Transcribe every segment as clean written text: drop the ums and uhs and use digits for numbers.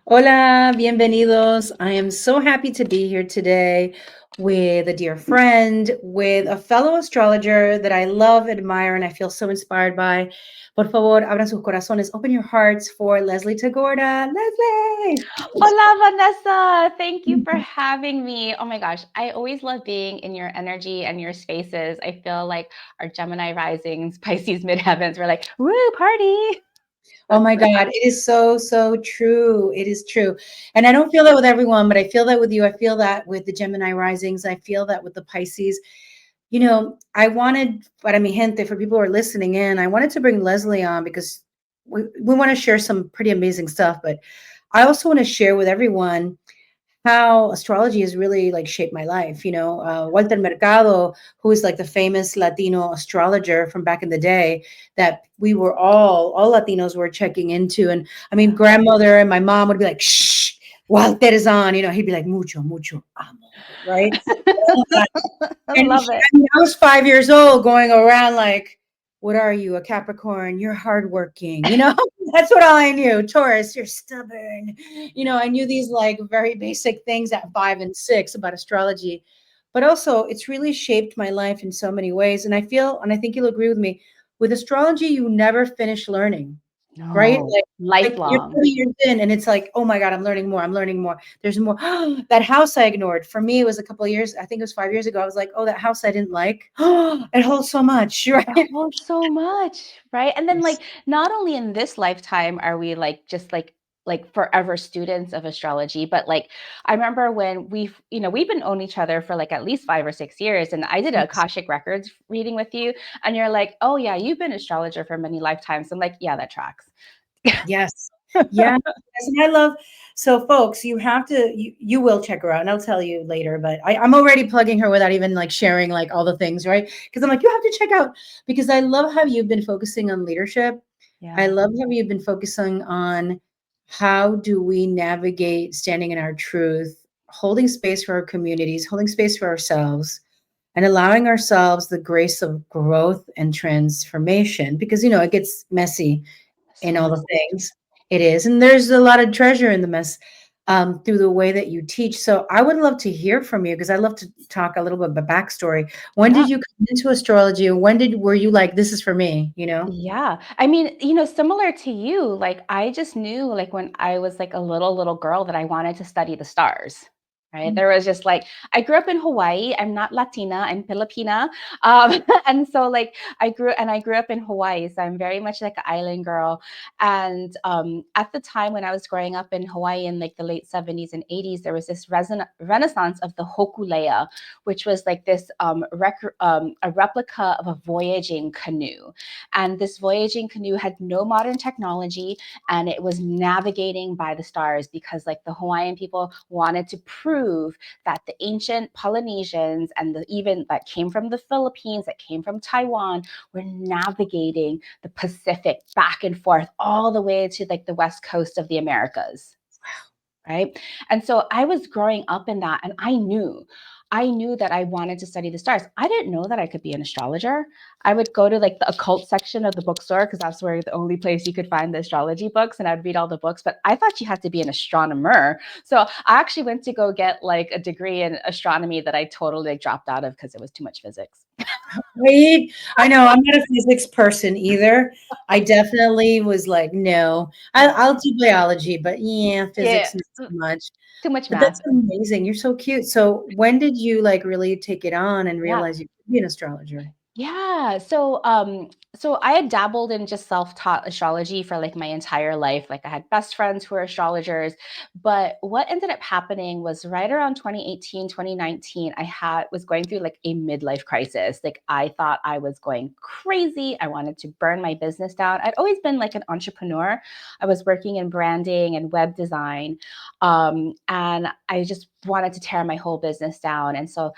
Hola, bienvenidos. I am so happy to be here today with a dear friend, with a fellow astrologer that I love, admire, and I feel so inspired by. Por favor, abran sus corazones, open your hearts for Leslie Tagorda. Leslie! Hola, Vanessa. Thank you for having me. Oh my gosh, I always love being in your energy and your spaces. I feel like our Gemini risings, Pisces midheavens, we're like, woo, party. Oh my God, it is so, so true. It is true. And I don't feel that with everyone, but I feel that with you. I feel that with the Gemini risings. I feel that with the Pisces. I wanted, para mi gente, for people who are listening in, I wanted to bring Leslie on because we want to share some pretty amazing stuff. But I also want to share with everyone how astrology has really like shaped my life. Walter Mercado, who is like the famous Latino astrologer from back in the day, that we were all Latinos were checking into. And I mean, grandmother and my mom would be like, "Shh, Walter is on." He'd be like, "Mucho, mucho amo," right? I And love it. I was 5 years old going around like, what are you, a Capricorn? You're hardworking. That's what all I knew. Taurus, you're stubborn. I knew these like very basic things at 5 and 6 about astrology. But also, it's really shaped my life in so many ways. And I feel, and I think you'll agree with me, with astrology, you never finish learning, right? No, Like you're lifelong. 30 years in and it's like, oh my God, I'm learning more. I'm learning more. There's more. That house I ignored. For me, it was a couple of years. I think it was 5 years ago. I was like, oh, that house I didn't like. It holds so much, It right? holds so much, right? And then Yes. like not only in this lifetime are we like just like forever students of astrology, but like I remember when we've been on each other for like at least 5 or 6 years, and I did a Yes. Akashic Records reading with you, and you're like, oh yeah, you've been astrologer for many lifetimes. I'm like, yeah, that tracks. Yes. Yeah. Yes. And I love, so folks, you will check her out and I'll tell you later, but I'm already plugging her without even like sharing like all the things, right? Because I'm like, you have to check out because I love how you've been focusing on leadership. I Yeah. love how you've been focusing on how do we navigate standing in our truth, holding space for our communities, holding space for ourselves, and allowing ourselves the grace of growth and transformation because it gets messy in So all the messy. things. It is. And there's a lot of treasure in the mess through the way that you teach. So I would love to hear from you because I love to talk a little bit about backstory. When Yeah. did you come into astrology? Were you like, this is for me? Yeah. I mean, similar to you, like I just knew like when I was like a little girl that I wanted to study the stars. Right. Mm. There was just like I grew up in Hawaii. I'm not Latina, I'm Filipina. And so like I grew up in Hawaii. So I'm very much like an island girl. And at the time when I was growing up in Hawaii in like the late 70s and 80s, there was this renaissance of the hokulea, which was like this a replica of a voyaging canoe. And this voyaging canoe had no modern technology, and it was navigating by the stars because, like, the Hawaiian people wanted to prove that the ancient Polynesians and the even that came from the Philippines, that came from Taiwan, were navigating the Pacific back and forth all the way to like the west coast of the Americas, right? And so I was growing up in that, and I knew that I wanted to study the stars. I didn't know that I could be an astrologer. I would go to like the occult section of the bookstore because that's where the only place you could find the astrology books, and I'd read all the books. But I thought you had to be an astronomer. So I actually went to go get like a degree in astronomy that I totally like, dropped out of because it was too much physics. Right? I know I'm not a physics person either. I definitely was like, no, Yeah. I'll do biology, but yeah, Yeah. physics not so much. Too much But math. that's amazing. You're so cute. So when did you like really take it on and Yeah. realize you could be an astrologer? Yeah. So I had dabbled in just self-taught astrology for like my entire life. Like I had best friends who were astrologers, but what ended up happening was right around 2018, 2019, I had was going through like a midlife crisis. Like I thought I was going crazy. I wanted to burn my business down. I'd always been like an entrepreneur. I was working in branding and web design. And I just wanted to tear my whole business down. And so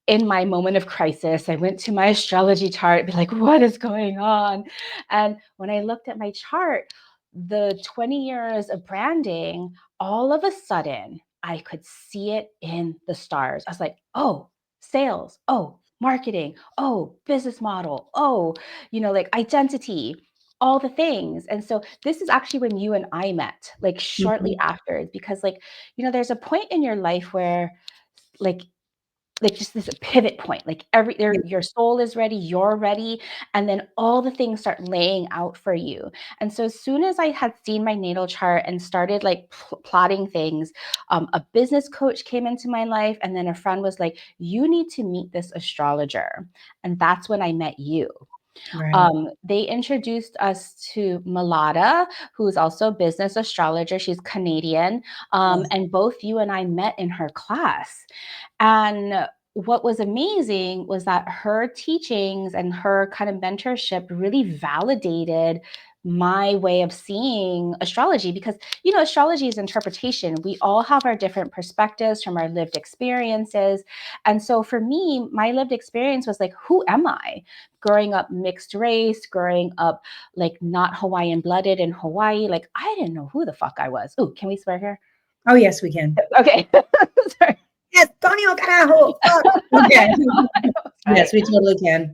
in my moment of crisis, I went to my astrology chart, be like, what is going on? And when I looked at my chart, the 20 years of branding, all of a sudden, I could see it in the stars. I was like, oh, sales, oh, marketing, oh, business model, oh, like identity. all the things. And so this is actually when you and I met, like shortly Mhm. after, because like, there's a point in your life where like just this pivot point, like Yeah, your soul is ready, you're ready, and then all the things start laying out for you. And so as soon as I had seen my natal chart and started like plotting things, a business coach came into my life, and then a friend was like, you need to meet this astrologer. And that's when I met you. right. They introduced us to Malada, who's also a business astrologer. She's Canadian. Oh, And both you and I met in her class. And what was amazing was that her teachings and her kind of mentorship really validated my way of seeing astrology, because astrology is interpretation. We all have our different perspectives from our lived experiences. And so for me, my lived experience was like, who am I? Growing up mixed race, growing up like not Hawaiian blooded in Hawaii, like I didn't know who the fuck I was. Oh, can we swear here? oh yes, we can. Okay. Sorry. Yes, Tonio carajo, fuck. Okay. I know, Yes, right? we totally can.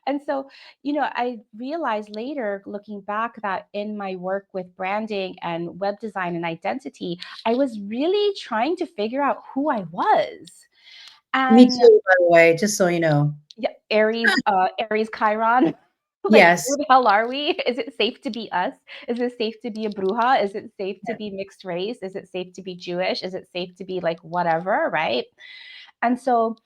And so, I realized later, looking back, that in my work with branding and web design and identity, I was really trying to figure out who I was. Me And too, by the way, just so you know. yeah, Aries Chiron. Like, who Yes. the hell are we? Is it safe to be us? Is it safe to be a bruja? Is it safe to be mixed race? Is it safe to be Jewish? Is it safe to be like whatever, right? And so,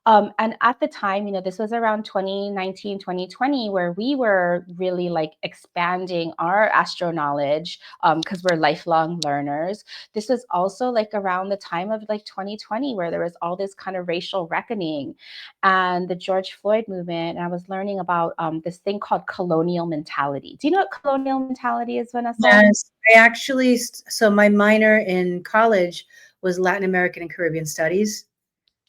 and at the time, this was around 2019, 2020, where we were really like expanding our astro knowledge, because we're lifelong learners. This was also like around the time of like 2020, where there was all this kind of racial reckoning and the George Floyd movement. And I was learning about this thing called colonial mentality. Do you know what colonial mentality is, Vanessa? Yes. I actually, so my minor in college was Latin American and Caribbean studies.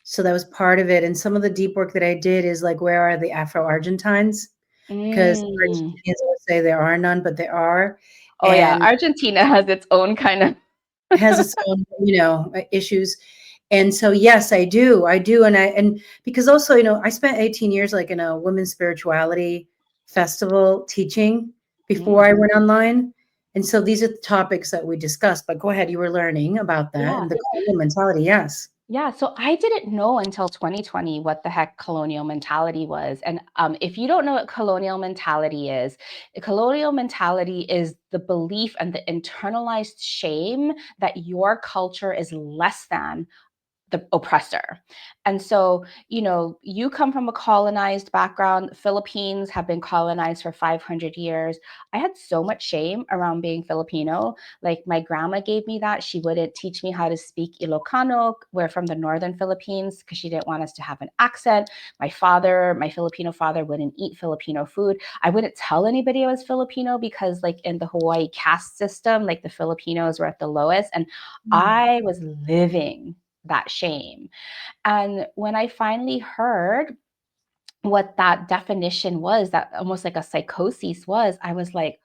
So that was part of it. And some of the deep work that I did is like, where are the Afro-Argentines? Because Mm. Argentinians always say there are none, but there are. Oh yeah, And Argentina has its own kind of. has its own, issues. And so, yes, I do. And because also, I spent 18 years like in a women's spirituality festival teaching before Mm. I went online. And so these are the topics that we discussed, but go ahead. You were learning about that Yeah. and the colonial mentality. Yes. Yeah, so I didn't know until 2020 what the heck colonial mentality was. And if you don't know what colonial mentality is the belief and the internalized shame that your culture is less than the oppressor. And so, you come from a colonized background. The Philippines have been colonized for 500 years. I had so much shame around being Filipino. Like my grandma gave me that. She wouldn't teach me how to speak Ilocano. We're from the northern Philippines because she didn't want us to have an accent. My Filipino father, wouldn't eat Filipino food. I wouldn't tell anybody I was Filipino because like in the Hawaii caste system, like the Filipinos were at the lowest. And I was living that shame. And when I finally heard what that definition was, that almost like a psychosis was, I was like,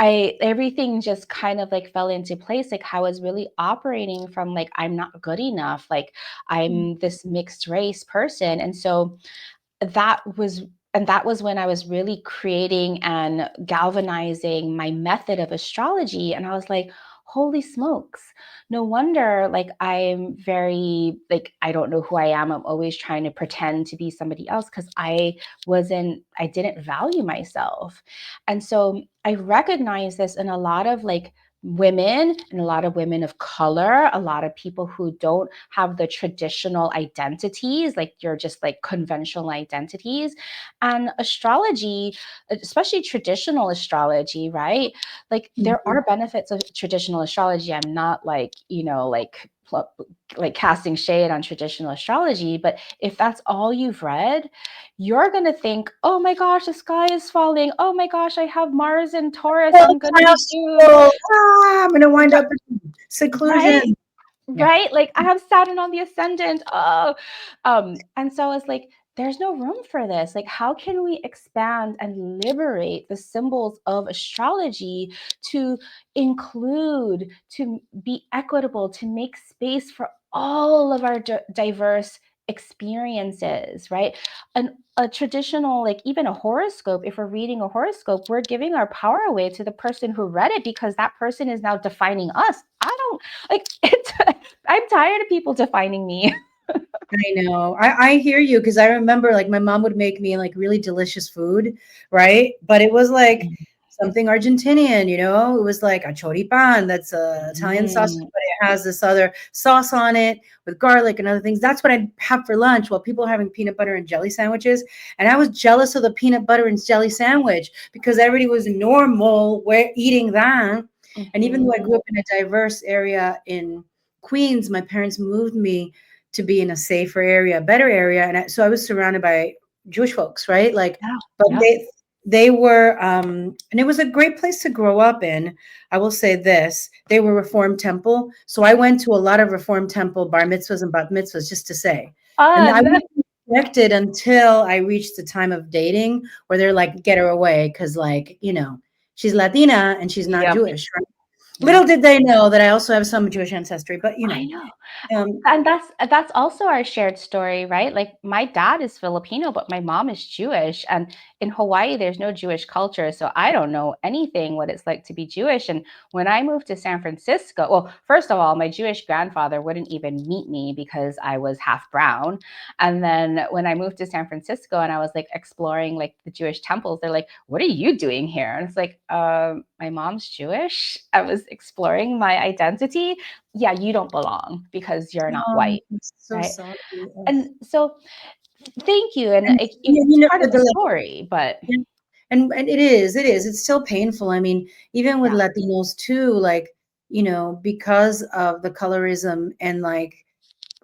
everything just kind of like fell into place. Like I was really operating from like, I'm not good enough. Like I'm this mixed race person. And so that was that was when I was really creating and galvanizing my method of astrology. And I was like, holy smokes, no wonder like I'm very like I don't know who I am. I'm always trying to pretend to be somebody else because I didn't value myself. And so I recognize this in a lot of like women and a lot of women of color, a lot of people who don't have the traditional identities, like you're just like conventional identities. And astrology, especially traditional astrology, right? Like there Mhm. are benefits of traditional astrology. I'm not like, like casting shade on traditional astrology, but if that's all you've read, you're going to think, oh my gosh, the sky is falling. Oh my gosh, I have Mars and Taurus. Oh, I'm going to be class doomed. full. I'm going to wind up in Right? seclusion. Yeah. Right? Like I have Saturn on the ascendant. Oh, and so it's like, there's no room for this. Like, how can we expand and liberate the symbols of astrology to to be equitable, to make space for all of our diverse experiences, right? And a traditional, like even a horoscope, if we're reading a horoscope, we're giving our power away to the person who read it because that person is now defining us. I don't like it. I'm tired of people defining me. I know. I hear you because I remember like my mom would make me like really delicious food, right? But it was like something Argentinian, you know? It was like a choripan, that's a Italian sausage, Mm, but it has this other sauce on it with garlic and other things. That's what I'd have for lunch while people are having peanut butter and jelly sandwiches. And I was jealous of the peanut butter and jelly sandwich because everybody was normal eating that. And even though I mhm. grew up in a diverse area in Queens, my parents moved me to be in a safer area, a better area. And so I was surrounded by Jewish folks, right? Like, Yeah, but yeah. they were, and it was a great place to grow up in. I will say this: they were Reformed temple, so I went to a lot of Reformed temple bar mitzvahs and bat mitzvahs, just to say. And I Fun. wasn't connected until I reached the time of dating, where they're like, "Get her away," because, like, she's Latina and she's not Yep. Jewish. Right? Yep. Little did they know that I also have some Jewish ancestry, but I know. um, And that's also our shared story, right? Like my dad is Filipino, but my mom is Jewish. And in Hawaii, there's no Jewish culture. So I don't know anything what it's like to be Jewish. And when I moved to San Francisco, well, first of all, my Jewish grandfather wouldn't even meet me because I was half brown. And then when I moved to San Francisco and I was like exploring like the Jewish temples, they're like, "What are you doing here?" And it's like, my mom's Jewish. I was exploring my identity. Yeah, you don't belong because you're not white, I'm so right? sorry. Ugh. And so thank you. And And it's part of with the the story, but yeah, and it is. It's still painful. I mean, even with yeah. Latinos too, like, because of the colorism and like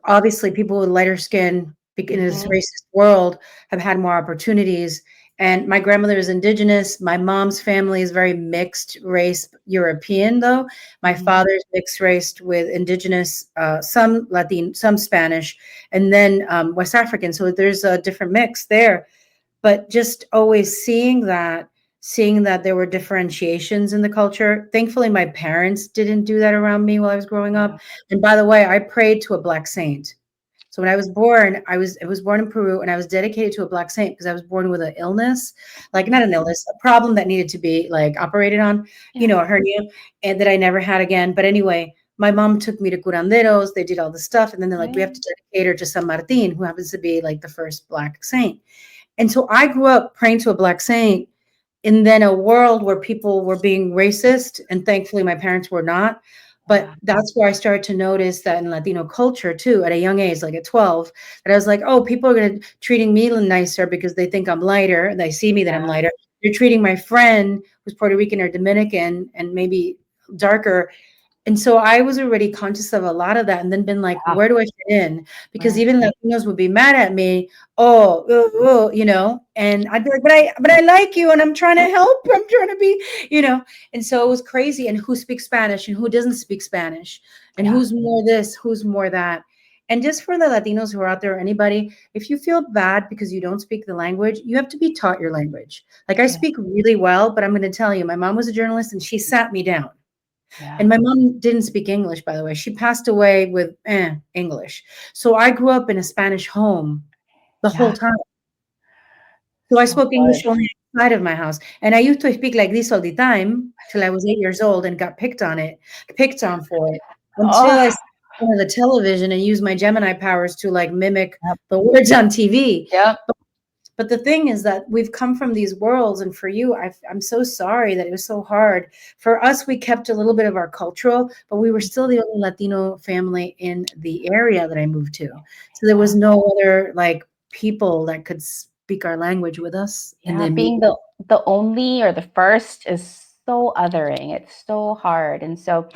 obviously people with lighter skin in this Hmm. racist world have had more opportunities. And my grandmother is indigenous. My mom's family is very mixed race European, though. My Hmm. father's mixed race with indigenous, some Latin, some Spanish, and then West African. So there's a different mix there. But just always seeing that there were differentiations in the culture. Thankfully, my parents didn't do that around me while I was growing Yeah. up. And by the way, I prayed to a black saint. So when I was born, I was born in Peru, and I was dedicated to a black saint because I was born with an illness, like not an illness, a problem that needed to be like operated on, Yeah. a hernia, and that I never had again. But anyway, my mom took me to curanderos. They did all the stuff, and then they're like, we have Yeah. to dedicate her to San Martin, who happens to be like the first black saint. And so I grew up praying to a black saint in then a world where people were being racist, and thankfully my parents were not. But Yeah. that's where I started to notice that in Latino culture too, at a young age, like at 12, that I was like, oh, people are going to treating me nicer because they think I'm lighter and they see me that I'm Yeah. lighter. They're treating my friend who's Puerto Rican or Dominican and maybe darker, and so I was already conscious of a lot of that and then been like, Yeah. where do I fit in? Because Right. even Latinos would be mad at me. Oh, and I'd be like, but I like you and I'm trying to help. I'm trying to be, you know. And so it was crazy. And who speaks Spanish and who doesn't speak Spanish? And Yeah. who's more this, who's more that? And just for the Latinos who are out there, anybody, if you feel bad because you don't speak the language, you have to be taught your language. Like I Yeah. speak really well, but I'm going to tell you, my mom was a journalist and she sat me down. Yeah. And my mom didn't speak English, by the way. She passed away with English. So I grew up in a Spanish home the whole Yeah. time. So I So spoke good. English only outside of my house. And I used to speak like this all the time till I was 8 years old and got picked on for it until Oh, I saw the television and used my Gemini powers to like mimic yep. the words on TV. Yep. But the thing is that we've come from these worlds, and for you, I'm so sorry that it was so hard. For us, we kept a little bit of our cultural, but we were still the only Latino family in the area that I moved to. So there Yeah. was no other like people that could speak our language with us in the Yeah, immediate. being the only or the first is so othering. It's so hard. And so,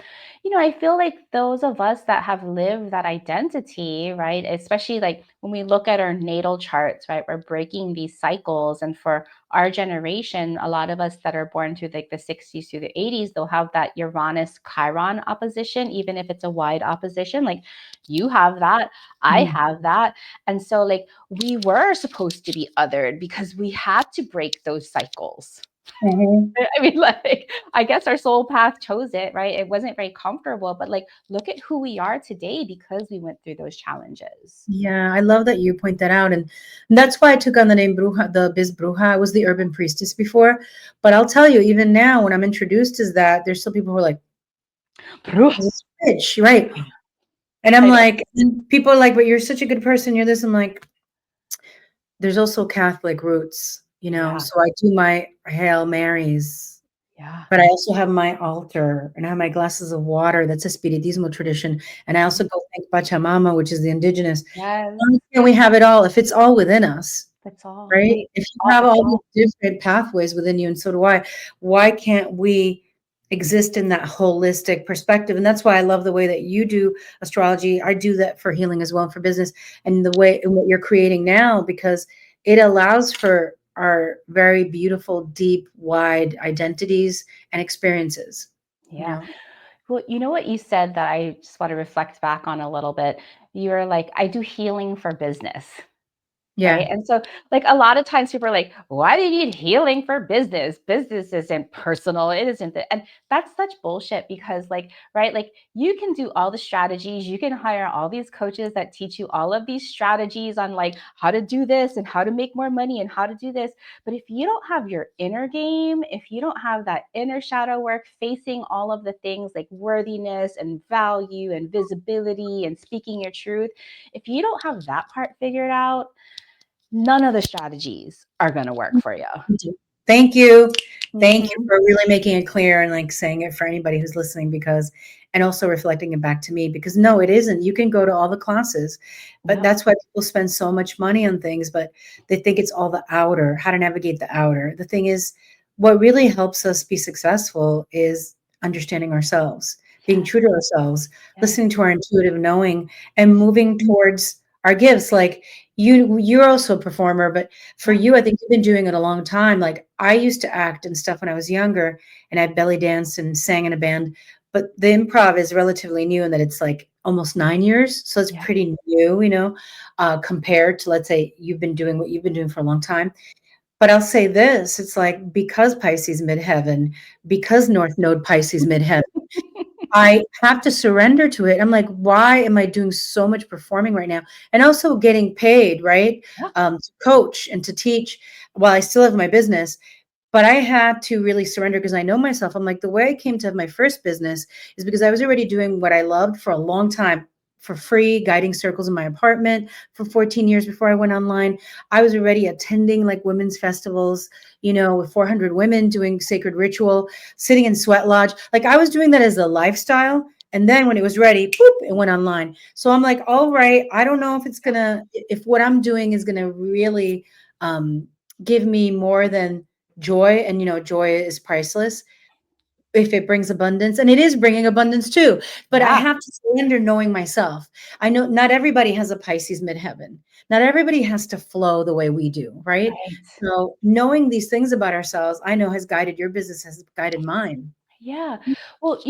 I feel like those of us that have lived that identity, right? Especially like when we look at our natal charts, right? We're breaking these cycles. And for our generation, a lot of us that are born through like the 60s through the 80s, they'll have that Uranus Chiron opposition, even if it's a wide opposition. Like you have that, I Mm. have that. And so like we were supposed to be othered because we had to break those cycles. Mhm. I mean, like, I guess our soul path chose it, right? It wasn't very comfortable, but like, look at who we are today because we went through those challenges. Yeah, I love that you point that out, and that's why I took on the name Bruja, the Biz Bruja. I was the urban priestess before, but I'll tell you, even now, when I'm introduced as that, there's still people who are like, Bruh. "This bitch," right? And I'm I know. like, and people are like, "But you're such a good person. You're this." I'm like, there's also Catholic roots, Yeah. so I do my Hail Marys, Yeah. but I also have my altar and I have my glasses of water. That's a Spiritismo tradition. And I also go thank Pachamama, which is the indigenous. Yes. And we have it all if it's all within us, That's all. right? We If you all, have it's all all. these different pathways within you, and so do I, why can't we exist in that holistic perspective? And that's why I love the way that you do astrology. I do that for healing as well, and for business, and the way and what you're creating now, because it allows for our very beautiful, deep, wide identities and experiences, you Yeah. know? Well, you know what you said that I just want to reflect back on a little bit? You're like, I do healing for business. Right? Yeah. And so, like, a lot of times people are like, why do you need healing for business? Business isn't personal. It isn't that. And that's such bullshit because, like, right? Like, you can do all the strategies. You can hire all these coaches that teach you all of these strategies on, like, how to do this and how to make more money and how to do this. But if you don't have your inner game, if you don't have that inner shadow work facing all of the things like worthiness and value and visibility and speaking your truth, if you don't have that part figured out, none of the strategies are going to work for you. Thank you. Thank you Mhm. for really making it clear and like saying it for anybody who's listening, because and also reflecting it back to me, because no, it isn't. You can go to all the classes, but Yep. that's why people spend so much money on things, but they think it's all the outer, how to navigate the outer. The thing is, what really helps us be successful is understanding ourselves, being Yes. true to ourselves, Yes. listening to our intuitive knowing, and moving towards our gifts. Like you're also a performer, but for Yeah. you, I think you've been doing it a long time. Like I used to act and stuff when I was younger, and I belly danced and sang in a band. But the improv is relatively new in that it's like almost 9 years, so it's Yeah. pretty new, compared to, let's say, you've been doing what you've been doing for a long time. But I'll say this: it's like because Pisces midheaven, because North Node Pisces midheaven, I have to surrender to it. I'm like, why am I doing so much performing right now? And also getting paid, right? Yeah. To coach and to teach while I still have my business. But I had to really surrender because I know myself. I'm like, the way I came to have my first business is because I was already doing what I loved for a long time for free, guiding circles in my apartment for 14 years before I went online. I was already attending like women's festivals, with 400 women doing sacred ritual, sitting in sweat lodge. Like I was doing that as a lifestyle. And then when it was ready, boop, it went online. So I'm like, all right, I don't know if it's gonna, if what I'm doing is gonna really give me more than joy. And joy is priceless if it brings abundance, and it is bringing abundance too. But I Yeah. have to surrender knowing myself. I know not everybody has a Pisces midheaven. Not everybody has to flow the way we do, right? Right. So knowing these things about ourselves, I know has guided your business, has guided mine. Yeah. Well,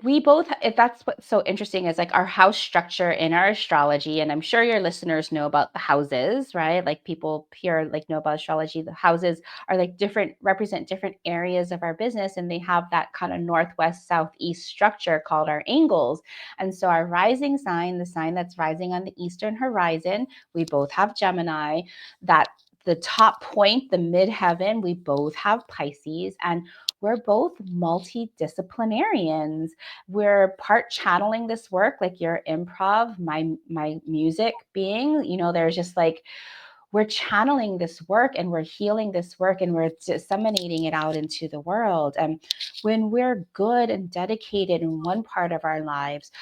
we both, if that's what's so interesting is like our house structure in our astrology. And I'm sure your listeners know about the houses, right? Like people here like know about astrology. The houses are like represent different areas of our business. And they have that kind of northwest, southeast structure called our angles. And so our rising sign, the sign that's rising on the eastern horizon, we both have Gemini. That the top point, the midheaven, we both have Pisces. And we're both multidisciplinarians. We're part channeling this work, like your improv, my music being, there's just like we're channeling this work and we're healing this work and we're disseminating it out into the world. And when we're good and dedicated in one part of our lives,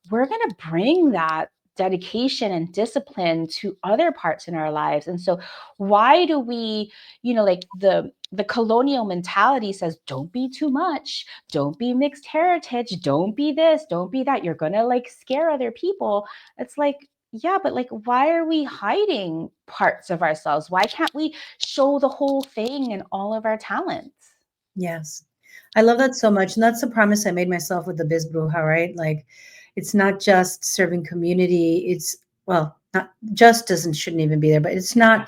we're going to bring that dedication and discipline to other parts in our lives. And so why do we, like the colonial mentality says, don't be too much, don't be mixed heritage, don't be this, don't be that, you're going to like scare other people. It's like, yeah, but like, why are we hiding parts of ourselves? Why can't we show the whole thing and all of our talents? Yes. I love that so much. And that's the promise I made myself with the Biz Bruja, right? Like it's not just serving community. It's, well, not just doesn't shouldn't even be there, but it's not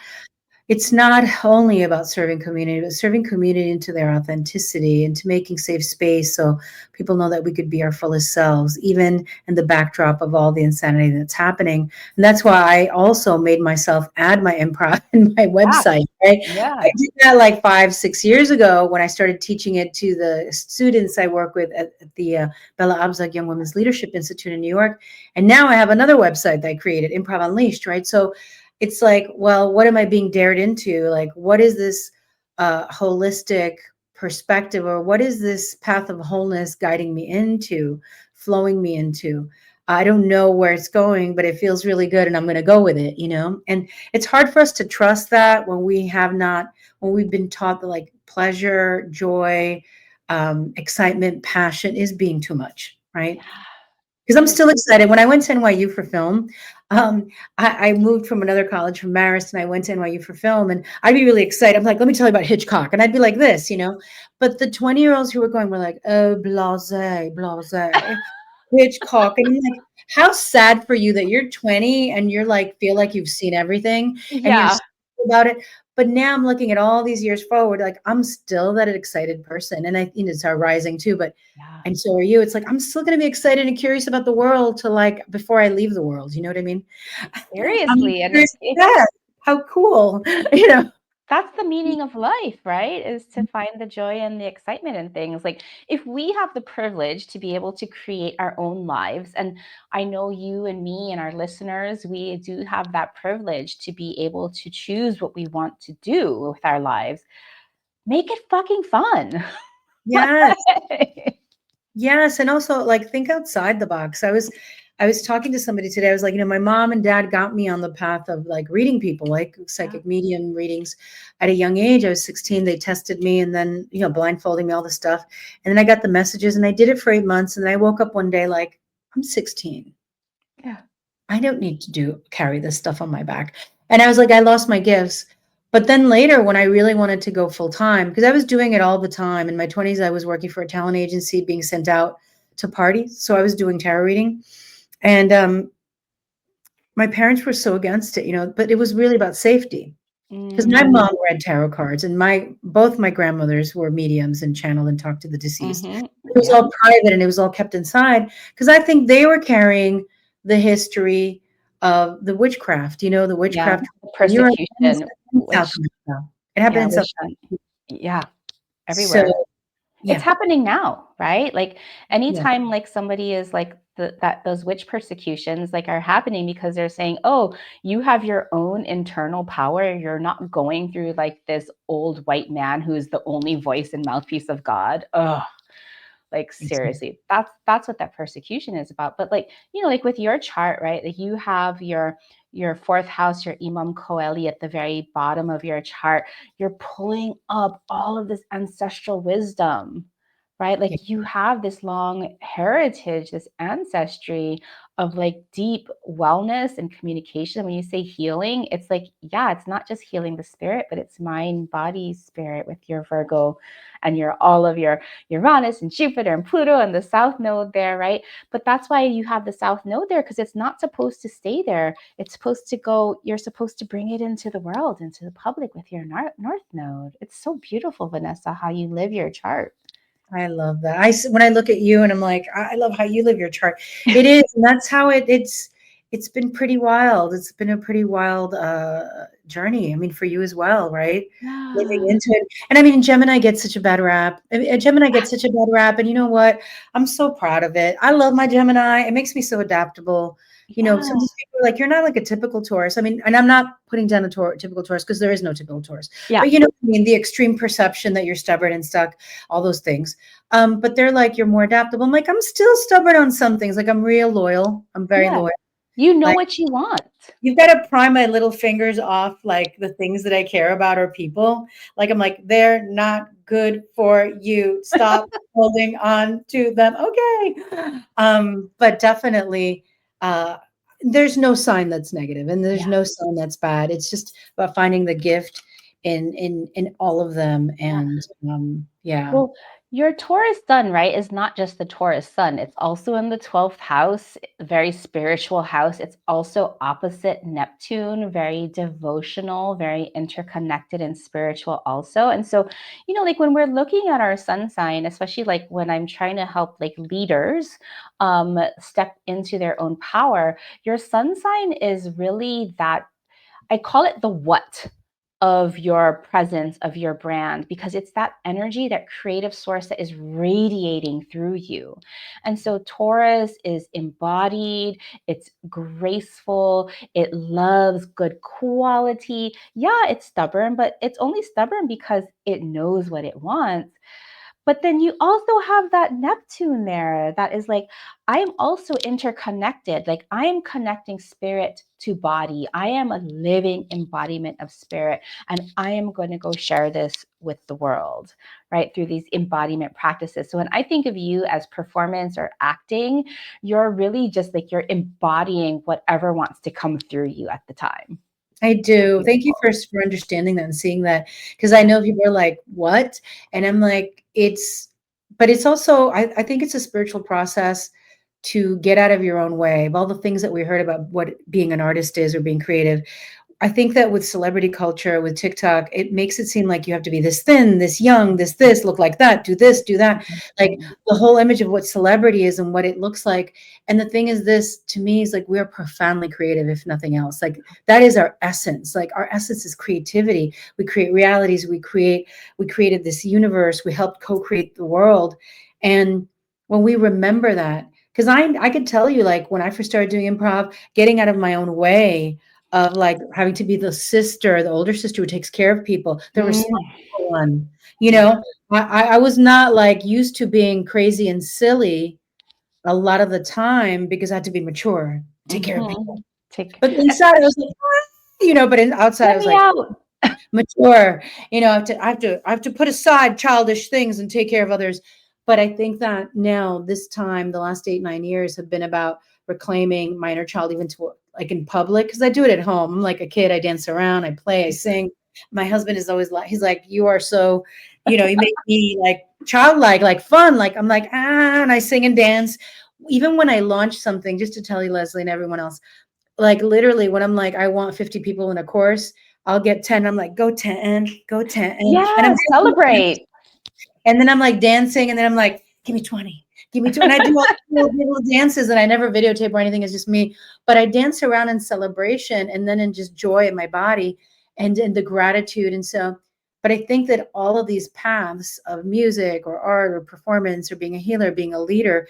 it's not only about serving community, but serving community into their authenticity, into making safe space so people know that we could be our fullest selves, even in the backdrop of all the insanity that's happening. And that's why I also made myself add my improv in my Yeah, website, right? yeah. I did that like 5, 6 years ago when I started teaching it to the students I work with at the Bella Abzug Young Women's Leadership Institute in New York. And now I have another website that I created, Improv Unleashed, right? So it's like, well, what am I being dared into? Like, what is this holistic perspective, or what is this path of wholeness guiding me into, flowing me into? I don't know where it's going, but it feels really good, and I'm going to go with it, you know? And it's hard for us to trust that when we have not, when we've been taught that like pleasure, joy, excitement, passion is being too much, right? Because I'm Yeah. still excited. When I went to NYU for film, um, I moved from another college from Marist, and I went to NYU for film, and I'd be really excited. I'm like, let me tell you about Hitchcock, and I'd be like this, you know. But the 20-year-olds who were going were like, oh, blase, blase, Hitchcock, and I'm like, how sad for you that you're 20 and you're like feel like you've seen everything and you're Yeah. sad about it. But now I'm looking at all these years forward, like I'm still that excited person, and I, you know, it's our rising too, but Yeah. and so are you. It's like I'm still going to be excited and curious about the world to like before I leave the world. You know what I mean? I'm Seriously. And curious. Yeah, how cool, you know? that's the meaning of life, right? Is to find the joy and the excitement in things. Like, if we have the privilege to be able to create our own lives, and I know you and me and our listeners, we do have that privilege to be able to choose what we want to do with our lives, make it fucking fun. Yes. Yes, and also like think outside the box. I was talking to somebody today. I was like, you know, my mom and dad got me on the path of like reading people, like Yeah. psychic medium readings at a young age. I was 16, they tested me and then, you know, blindfolding me all the stuff. And then I got the messages and I did it for 8 months and then I woke up one day like, I'm 16. Yeah. I don't need to carry this stuff on my back. And I was like, I lost my gifts. But then later, when I really wanted to go full time, because I was doing it all the time in my 20s, I was working for a talent agency, being sent out to parties. So I was doing tarot reading. And my parents were so against it, you know, but it was really about safety. Because my Mm, mom read tarot cards, and both my grandmothers were mediums and channeled and talked to the deceased. mm-hmm. It was Yeah. all private and it was all kept inside because I think they were carrying the history of the witchcraft. You know, the Yeah. witchcraft in Europe and Persecution, in South which, America. It happened yeah, in South which, America. yeah, So everywhere. It's yeah, happening now, right? Like, yeah, anytime like somebody is like that those witch persecutions like are happening because they're saying, "Oh, you have your own internal power. You're not going through like this old white man who's the only voice and mouthpiece of God." Oh, like exactly. seriously, that's what that persecution is about. But like, like with your chart, right? Like, you have your fourth house, your Imam Koeli at the very bottom of your chart. You're pulling up all of this ancestral wisdom, right? Yeah, Like, you have this long heritage, this ancestry of like deep wellness and communication. When you say healing, it's like, yeah, it's not just healing the spirit, but it's mind, body, spirit with your Virgo and your all of your Uranus and Jupiter and Pluto and the South Node there, right? But that's why you have the South Node there, because it's not supposed to stay there. It's supposed to go, you're supposed to bring it into the world, into the public with your North Node. It's so beautiful, Vanessa, how you live your chart. I love that. When I look at you and I'm like, I love how you live your chart. It is, and that's how it's been pretty wild. It's been a pretty wild journey. I mean, for you as well, right? Living Yeah. into it. And I mean, Gemini gets such a bad rap. I mean, Gemini gets such a bad rap. And you know what? I'm so proud of it. I love my Gemini. It makes me so adaptable. You know, Yeah. sometimes people are like, you're not like a typical Taurus. I mean, and I'm not putting down a typical Taurus because there is no typical Taurus. Yeah. But you know, I mean, the extreme perception that you're stubborn and stuck, all those things. But they're like, you're more adaptable. I'm like, I'm still stubborn on some things. Like I'm real loyal. I'm very Yeah. loyal. You know Like what you want. you've got to pry my little fingers off like the things that I care about or people. Like I'm like, they're not good for you. Stop holding on to them. Okay. But definitely uh there's no sign that's negative and there's Yeah. no sign that's bad. It's just about finding the gift in all of them. Yeah. And yeah. Well, Your Taurus sun, right, is not just the Taurus sun. It's also in the 12th house, very spiritual house. It's also opposite Neptune, very devotional, very interconnected and spiritual also. And so, like when we're looking at our sun sign, especially like when I'm trying to help like leaders step into their own power, your sun sign is really that, I call it the what of your presence, of your brand, because it's that energy, that creative source that is radiating through you. And so Taurus is embodied, it's graceful, it loves good quality. Yeah, it's stubborn, but it's only stubborn because it knows what it wants. But then you also have that Neptune there that is like, I am also interconnected. Like I am connecting spirit to body. I am a living embodiment of spirit. And I am going to go share this with the world, right? Through these embodiment practices. So when I think of you as performance or acting, you're really just like you're embodying whatever wants to come through you at the time. I So do. Thank you beautiful. first for understanding that and seeing that, because I know people are like, "What?" And I'm like, but it's also, I think it's a spiritual process to get out of your own way of all the things that we heard about what being an artist is or being creative. I think that with celebrity culture, with TikTok, it makes it seem like you have to be this thin, this young, this, look like that, do this, do that. Like Mhm. the whole image of what celebrity is and what it looks like. And the thing is, this to me is like we're profoundly creative, if nothing else. Like that is our essence. Like our essence is creativity. We create realities. We created this universe. We helped co-create the world. And when we remember that, because I could tell you, like when I first started doing improv, getting out of my own way of like having to be the sister, the older sister who takes care of people, the responsible Mm. one. Yeah. I was not like used to being crazy and silly a lot of the time because I had to be mature, take care of people. Mhm. Take But inside I was like, but outside I Let was me like out. mature. I have to put aside childish things and take care of others. But I think that now this time, the last 8, 9 years have been about reclaiming my inner child, even to like in public, because I do it at home. I'm like a kid. I dance around, I play, I sing. My husband is always like, he's like, you are so, you make me like childlike, like fun. Like I'm like, and I sing and dance. Even when I launch something, just to tell you, Leslie, and everyone else, like literally when I'm like, I want 50 people in a course, I'll get 10. I'm like, go 10, go 10. And Yeah, celebrate. and then I'm like dancing, and then I'm like, give me 20, give me 20. And I do all these little dances, and I never videotape or anything. It's just me. But I dance around in celebration and then in just joy in my body and in the gratitude. And so, but I think that all of these paths of music or art or performance or being a healer, being a leader,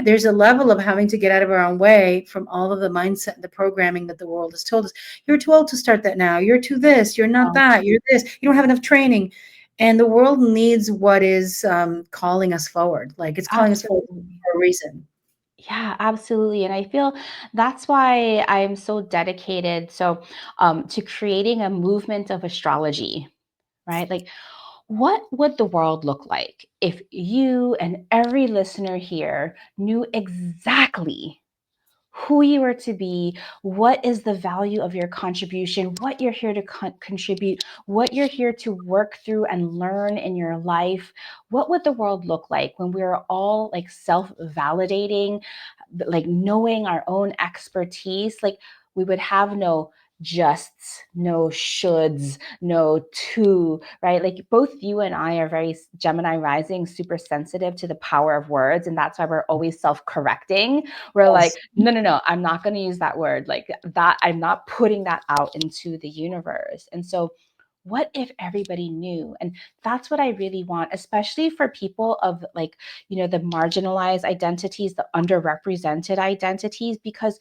there's a level of having to get out of our own way from all of the mindset and the programming that the world has told us. You're too old to start that now. You're too this. You're not that. You're this. You don't have enough training. And the world needs what is calling us forward. Like it's calling us forward Absolutely. for a reason. Yeah, absolutely. And I feel that's why I'm so dedicated to creating a movement of astrology, right? Like what would the world look like if you and every listener here knew exactly who you are to be, what is the value of your contribution, what you're here to contribute, what you're here to work through and learn in your life? What would the world look like when we're all like self-validating, like knowing our own expertise? Like we would have no justs, no shoulds, no to, right? Like both you and I are very Gemini rising, super sensitive to the power of words. And that's why we're always self-correcting. We're like, Yes. no, no, no, I'm not going to use that word like that. I'm not putting that out into the universe. And so, what if everybody knew? And that's what I really want, especially for people of like, the marginalized identities, the underrepresented identities, because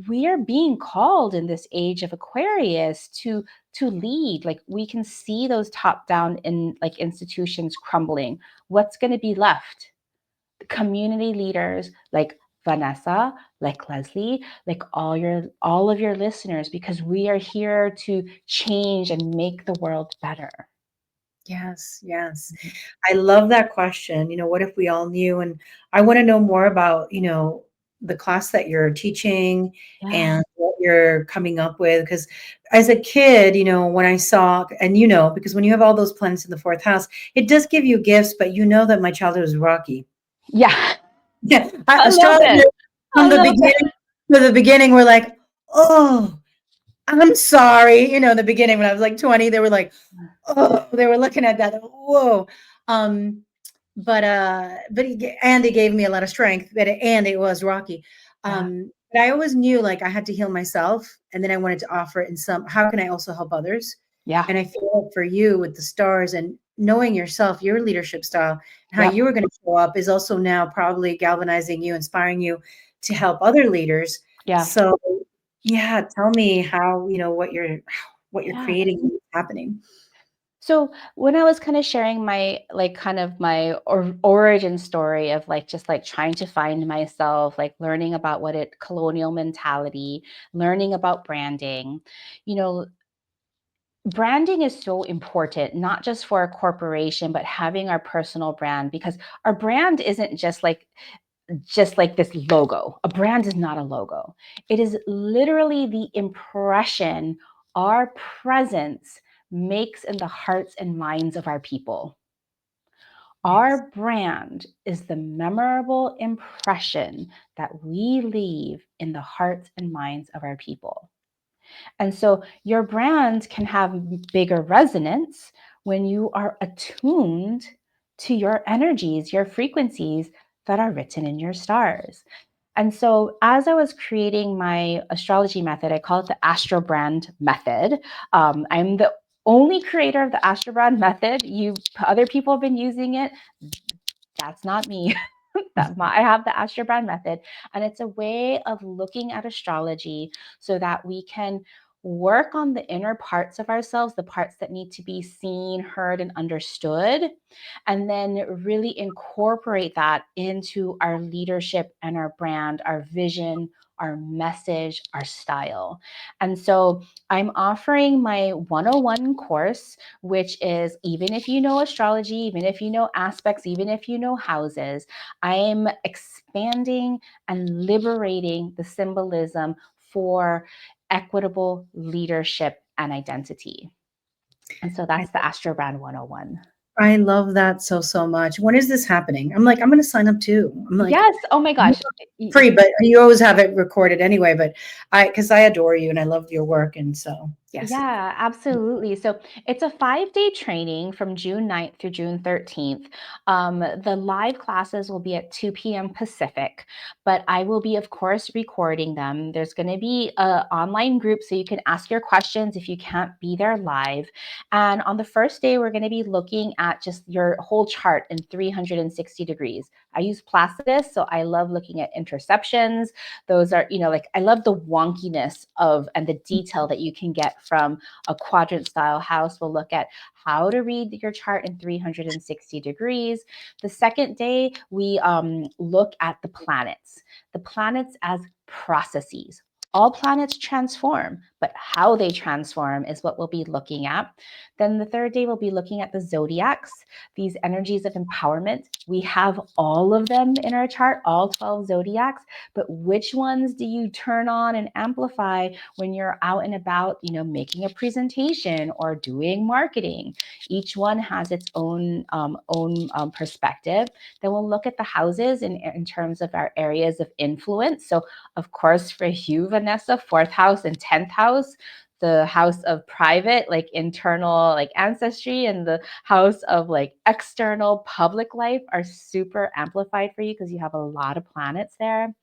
we are being called in this age of Aquarius to lead. Like we can see those top down in like institutions crumbling. What's going to be left? Community leaders like Vanessa, like Leslie, like all of your listeners, because we are here to change and make the world better. Yes, yes. I love that question. What if we all knew? And I want to know more about, the class that you're teaching Yeah. and what you're coming up with. Because as a kid, when I saw, and because when you have all those planets in the fourth house, it does give you gifts, but that my childhood was rocky. Yeah. Yeah, I love astrologers it. from I the love it. beginning to the beginning were like, "Oh, I'm sorry." In the beginning when I was like 20, they were like, "Oh," they were looking at that. Whoa. Um, and it gave me a lot of strength, and it was rocky. Yeah. But I always knew like I had to heal myself, and then I wanted to offer it in some. How can I also help others? Yeah. And I feel like for you with the stars and knowing yourself, your leadership style, and how Yep. you were going to show up is also now probably galvanizing you, inspiring you to help other leaders. Yeah. So, yeah, tell me how, what you're Yeah. creating, what's happening. So when I was kind of sharing my like kind of my origin story of like just like trying to find myself, like learning about colonial mentality, learning about branding, you know, branding is so important, not just for a corporation, but having our personal brand, because our brand isn't just like this logo. A brand is not a logo. It is literally the impression our presence makes in the hearts and minds of our people. Yes. Our brand is the memorable impression that we leave in the hearts and minds of our people. And so your brand can have bigger resonance when you are attuned to your energies, your frequencies that are written in your stars. And so, as I was creating my astrology method, I call it the AstroBrand method. I'm the only creator of the AstroBrand method. Other people have been using it. That's not me. I have the AstroBrand method, and it's a way of looking at astrology so that we can work on the inner parts of ourselves, the parts that need to be seen, heard, and understood, and then really incorporate that into our leadership and our brand, our vision, our message, our style. And so I'm offering my 101 course, which is even if you know astrology, even if you know aspects, even if you know houses, I'm expanding and liberating the symbolism for equitable leadership and identity. And so I that's the AstroBrand 101. I love that so, so much. When is this happening? I'm like, I'm gonna sign up too. I'm like, Yes. Oh my gosh. free, but you always have it recorded anyway. But because I adore you and I love your work, and so yes. Yeah, absolutely. So it's a 5-day training from June 9th through June 13th. The live classes will be at 2 p.m. Pacific, but I will be, of course, recording them. There's going to be an online group so you can ask your questions if you can't be there live. And on the first day, we're going to be looking at just your whole chart in 360 degrees. I use Placidus, so I love looking at interceptions. Those are, like I love the wonkiness of and the detail that you can get from a quadrant style house. We'll look at how to read your chart in 360 degrees. The second day, we look at the planets as processes. All planets transform, but how they transform is what we'll be looking at. Then the third day, we'll be looking at the zodiacs, these energies of empowerment. We have all of them in our chart, all 12 zodiacs, but which ones do you turn on and amplify when you're out and about, making a presentation or doing marketing? Each one has its own perspective. Then we'll look at the houses in terms of our areas of influence. So, of course, for you, Vanessa, fourth house and 10th house, the house of private, like internal, like ancestry, and the house of like external public life are super amplified for you because you have a lot of planets there.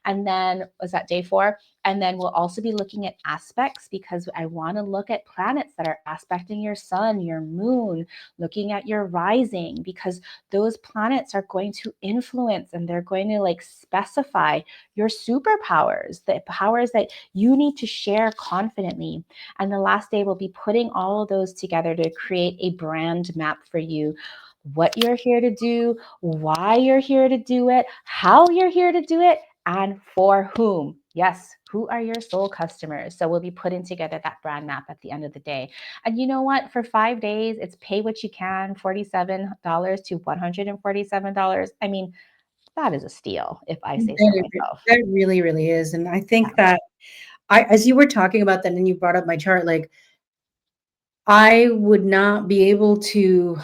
And then was that day 4? And then we'll also be looking at aspects because I want to look at planets that are aspecting your sun, your moon, looking at your rising, because those planets are going to influence and they're going to like specify your superpowers, the powers that you need to share confidently. And the last day we'll be putting all of those together to create a brand map for you, what you're here to do, why you're here to do it, how you're here to do it, and for whom. Yes, who are your soul customers? So we'll be putting together that brand map at the end of the day. And you know what? For 5 days, it's pay what you can, $47 to $147. I mean, that is a steal if I say so myself. That really, really is. And I think that as you were talking about that and you brought up my chart, like I would not be able to,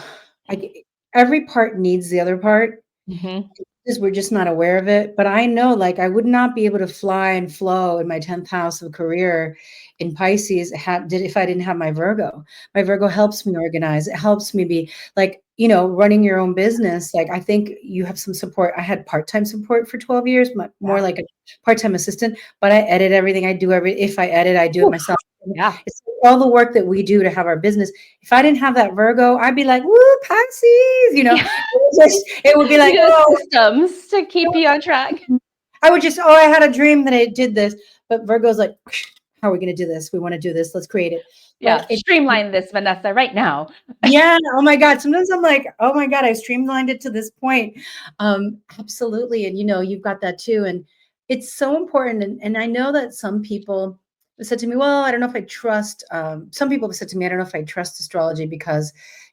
every part needs the other part. Hmm. Because we're just not aware of it. But I know, like, I would not be able to fly and flow in my 10th house of career in Pisces if I didn't have my Virgo. My Virgo helps me organize. It helps me be like, running your own business. Like, I think you have some support. I had part-time support for 12 years, more Yeah. like a part-time assistant, but I edit everything. If I edit, I do it Oof. myself. Yeah. It's all the work that we do to have our business. If I didn't have that Virgo, I'd be like, woo, Pisces, Yeah. it would be You like, need oh, systems to keep you on track. I would just, oh, I had a dream that I did this, but Virgo's like, how are we going to do this? We want to do this. Let's create it. Yeah. But Streamline this, Vanessa, right now. yeah, oh my God. Sometimes I'm like, oh my God, I streamlined it to this point. Absolutely. And you've got that too. And it's so important. And I know that some people have said to me, well, I don't know if I trust, some people have said to me, I don't know if I trust astrology because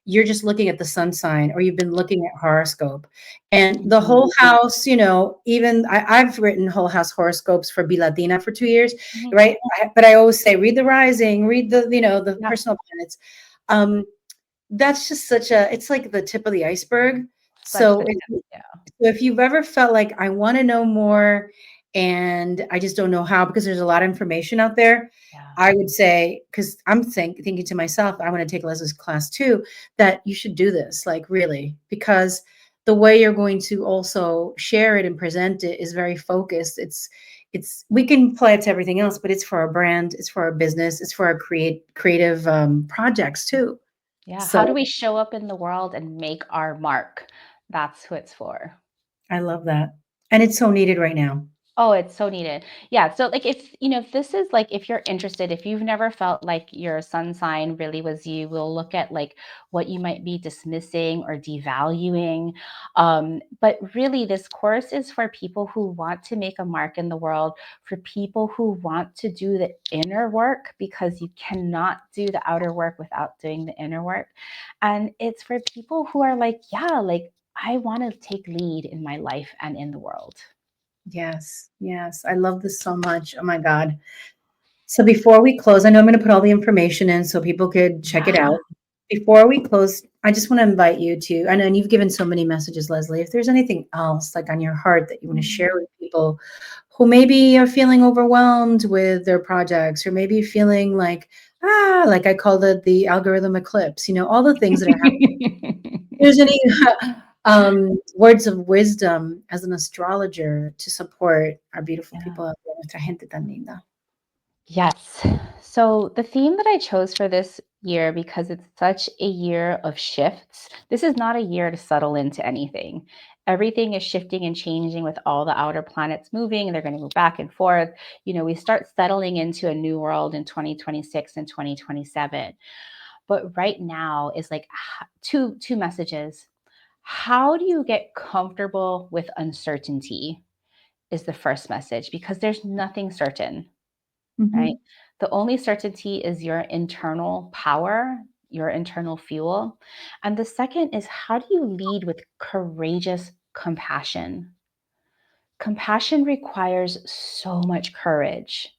you're just looking at the sun sign or you've been looking at horoscope and the Mhm. whole house, even I've written whole house horoscopes for Be Latina for 2 years, Mhm. right? But I always say, read the rising, read the Yeah. personal planets. Um, that's just it's like the tip of the iceberg. Such So the if, tip. Yeah. so if you've ever felt like I want to know more and I just don't know how because there's a lot of information out there, Yeah. I would say, because I'm thinking to myself, I want to take Leslie's class too, that you should do this, like really, because the way you're going to also share it and present it is very focused. We can apply it to everything else, but it's for our brand, it's for our business, it's for our creative projects too. Yeah. How do So we show up in the world and make our mark? That's who it's for. I love that. And it's so needed right now. Oh, it's so needed. Yeah. So, like, if this is like, if you're interested, if you've never felt like your sun sign really was you, we'll look at like what you might be dismissing or devaluing. But really, this course is for people who want to make a mark in the world, for people who want to do the inner work, because you cannot do the outer work without doing the inner work. And it's for people who are like, yeah, like, I want to take lead in my life and in the world. Yes, yes. I love this so much. Oh my God. So before we close, I know I'm going to put all the information in so people could check it Yeah. out. Before we close, I just want to invite you to, I know you've given so many messages, Leslie. If there's anything else like on your heart that you want to share with people who maybe are feeling overwhelmed with their projects, or maybe feeling like I called it the algorithm eclipse, all the things that are happening. There's any words of wisdom as an astrologer to support our beautiful Yeah. people out there? Nuestra gente tan linda. Yes. So the theme that I chose for this year, because it's such a year of shifts, this is not a year to settle into anything. Everything is shifting and changing with all the outer planets moving. They're going to move back and forth. We start settling into a new world in 2026 and 2027. But right now is like two messages. How do you get comfortable with uncertainty? Is the first message, because there's nothing certain, right? Mhm. The only certainty is your internal power, your internal fuel. And the second is, how do you lead with courageous compassion? Compassion requires so much courage.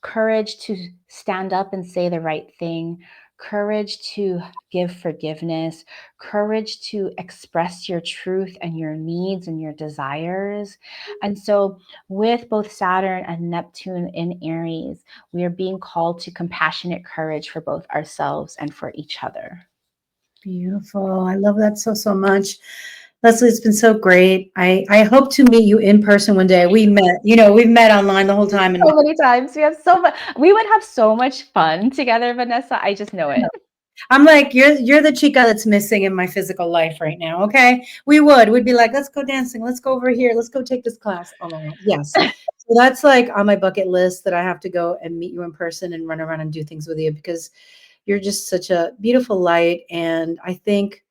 Courage to stand up and say the right thing, courage to give forgiveness, courage to express your truth and your needs and your desires. And so, with both Saturn and Neptune in Aries, we are being called to compassionate courage for both ourselves and for each other. Beautiful. I love that so, so much. Leslie, it's been so great. I hope to meet you in person one day. We've met online the whole time. And So many times. We have so much, we would have so much fun together, Vanessa. I just know it. I'm like, you're the chica that's missing in my physical life right now. Okay. We'd be like, let's go dancing. Let's go over here. Let's go take this class. Oh my God. Yes. So that's like on my bucket list that I have to go and meet you in person and run around and do things with you because you're just such a beautiful light. And I think,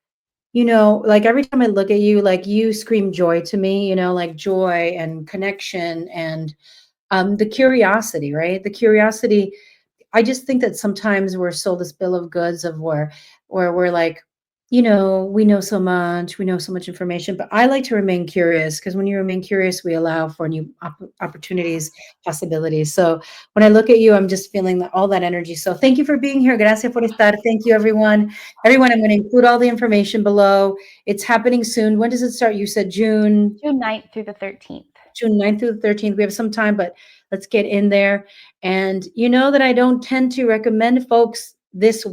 like every time I look at you, like you scream joy to me, like joy and connection and the curiosity, right? The curiosity. I just think that sometimes we're sold this bill of goods of where we're like, we know so much, we know so much information, but I like to remain curious because when you remain curious, we allow for new opportunities, possibilities. So when I look at you, I'm just feeling all that energy. So thank you for being here. Gracias por estar. Thank you, everyone. Everyone, I'm going to include all the information below. It's happening soon. When does it start? You said June. June 9th through the 13th. June 9th through the 13th. We have some time, but let's get in there. And you know that I don't tend to recommend folks this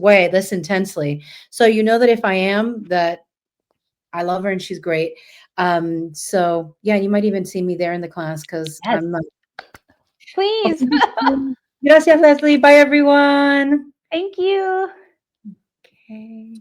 intensely. So you know that if I am, that I love her and she's great. So yeah, you might even see me there in the class because Yes, I'm like, please. okay. Gracias, Leslie. Bye, everyone. Thank you. Okay.